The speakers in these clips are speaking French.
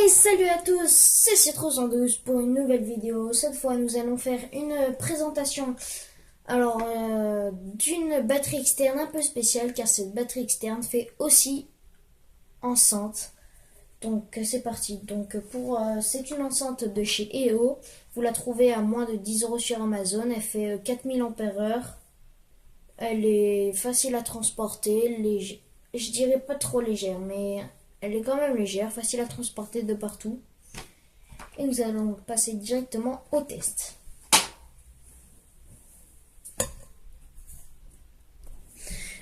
Hey, salut à tous, c'est Citro112 pour une nouvelle vidéo. Cette fois, nous allons faire une présentation d'une batterie externe un peu spéciale car cette batterie externe fait aussi enceinte. Donc c'est parti. C'est une enceinte de chez EO. Vous la trouvez à moins de 10 € sur Amazon. Elle fait 4000 ampères-heure. Elle est facile à transporter, je dirais pas trop légère, mais elle est quand même légère, facile à transporter de partout. Et nous allons passer directement au test.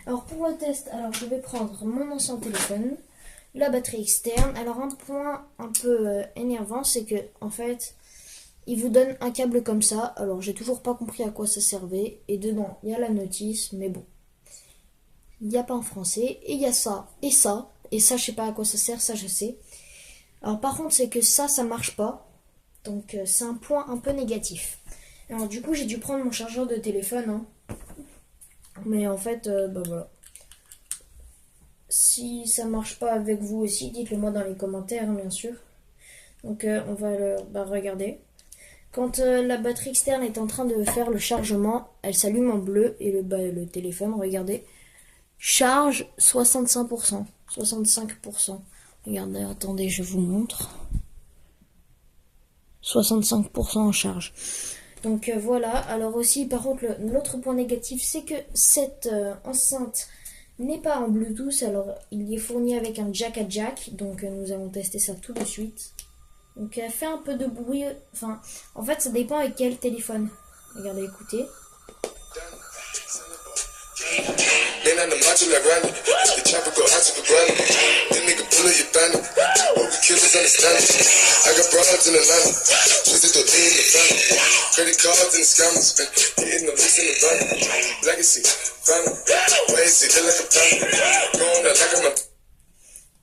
Alors pour le test, je vais prendre mon ancien téléphone, la batterie externe. Alors un point un peu énervant, c'est que en fait, il vous donne un câble comme ça. Alors j'ai toujours pas compris à quoi ça servait. Et dedans, il y a la notice, mais bon. Il n'y a pas en français. Et il y a ça et ça. Et ça, je sais pas à quoi ça sert, ça je sais. Alors par contre, c'est que ça marche pas. Donc c'est un point un peu négatif. Alors du coup, j'ai dû prendre mon chargeur de téléphone. Mais en fait, voilà. Si ça marche pas avec vous aussi, dites-le moi dans les commentaires, bien sûr. Donc on va regarder. Quand la batterie externe est en train de faire le chargement, elle s'allume en bleu et le téléphone, regardez, charge 65%. 65%. Regardez, attendez, je vous montre. 65% en charge. Donc voilà. Alors aussi, par contre, l'autre point négatif, c'est que cette enceinte n'est pas en Bluetooth. Alors, il est fourni avec un jack à jack. Donc nous allons tester ça tout de suite. Donc elle fait un peu de bruit. Enfin, en fait, ça dépend avec quel téléphone. Regardez, écoutez.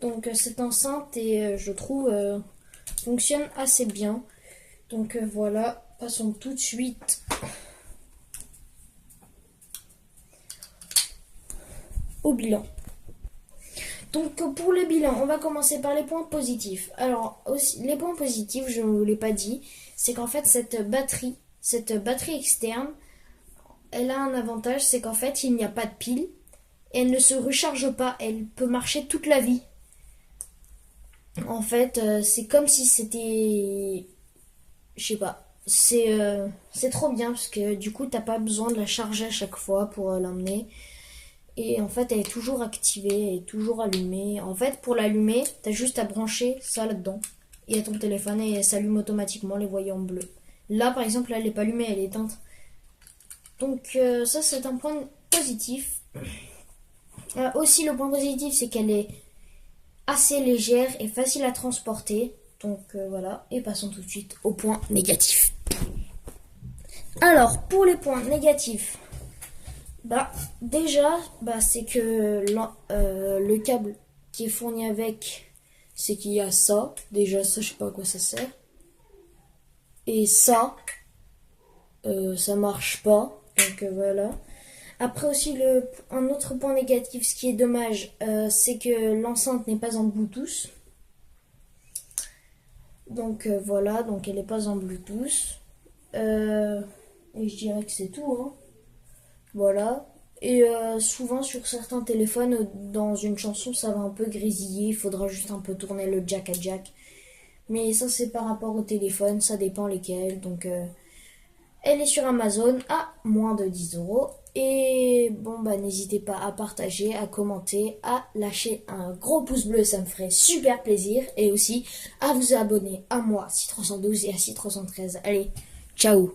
Donc cette enceinte je trouve fonctionne assez bien. Donc voilà, passons tout de suite au bilan. Donc pour le bilan, on va commencer par les points positifs. Alors aussi, les points positifs, je ne vous l'ai pas dit, c'est qu'en fait cette batterie externe, elle a un avantage, c'est qu'en fait il n'y a pas de pile, et elle ne se recharge pas, elle peut marcher toute la vie. En fait, c'est comme si c'était, je sais pas, c'est trop bien parce que du coup t'as pas besoin de la charger à chaque fois pour l'emmener. Et en fait, elle est toujours activée, elle est toujours allumée. En fait, pour l'allumer, t'as juste à brancher ça là-dedans. Et à ton téléphone, et elle s'allume automatiquement, les voyants bleus. Là, par exemple, elle n'est pas allumée, elle est éteinte. Donc ça, c'est un point positif. Aussi, le point positif, c'est qu'elle est assez légère et facile à transporter. Donc voilà, et passons tout de suite au point négatif. Alors, pour les points négatifs, c'est que le câble qui est fourni avec, c'est qu'il y a ça. Déjà, ça, je sais pas à quoi ça sert. Et ça marche pas. Donc voilà. Après aussi, un autre point négatif, ce qui est dommage, c'est que l'enceinte n'est pas en Bluetooth. Donc voilà, donc elle n'est pas en Bluetooth. Et je dirais que c'est tout. Voilà. Et souvent sur certains téléphones, dans une chanson, ça va un peu grésiller. Il faudra juste un peu tourner le jack à jack. Mais ça, c'est par rapport au téléphone. Ça dépend lesquels. Donc, elle est sur Amazon à moins de 10 €. Et bon, n'hésitez pas à partager, à commenter, à lâcher un gros pouce bleu. Ça me ferait super plaisir. Et aussi à vous abonner à moi, Citro112 et à Citro113. Allez, ciao!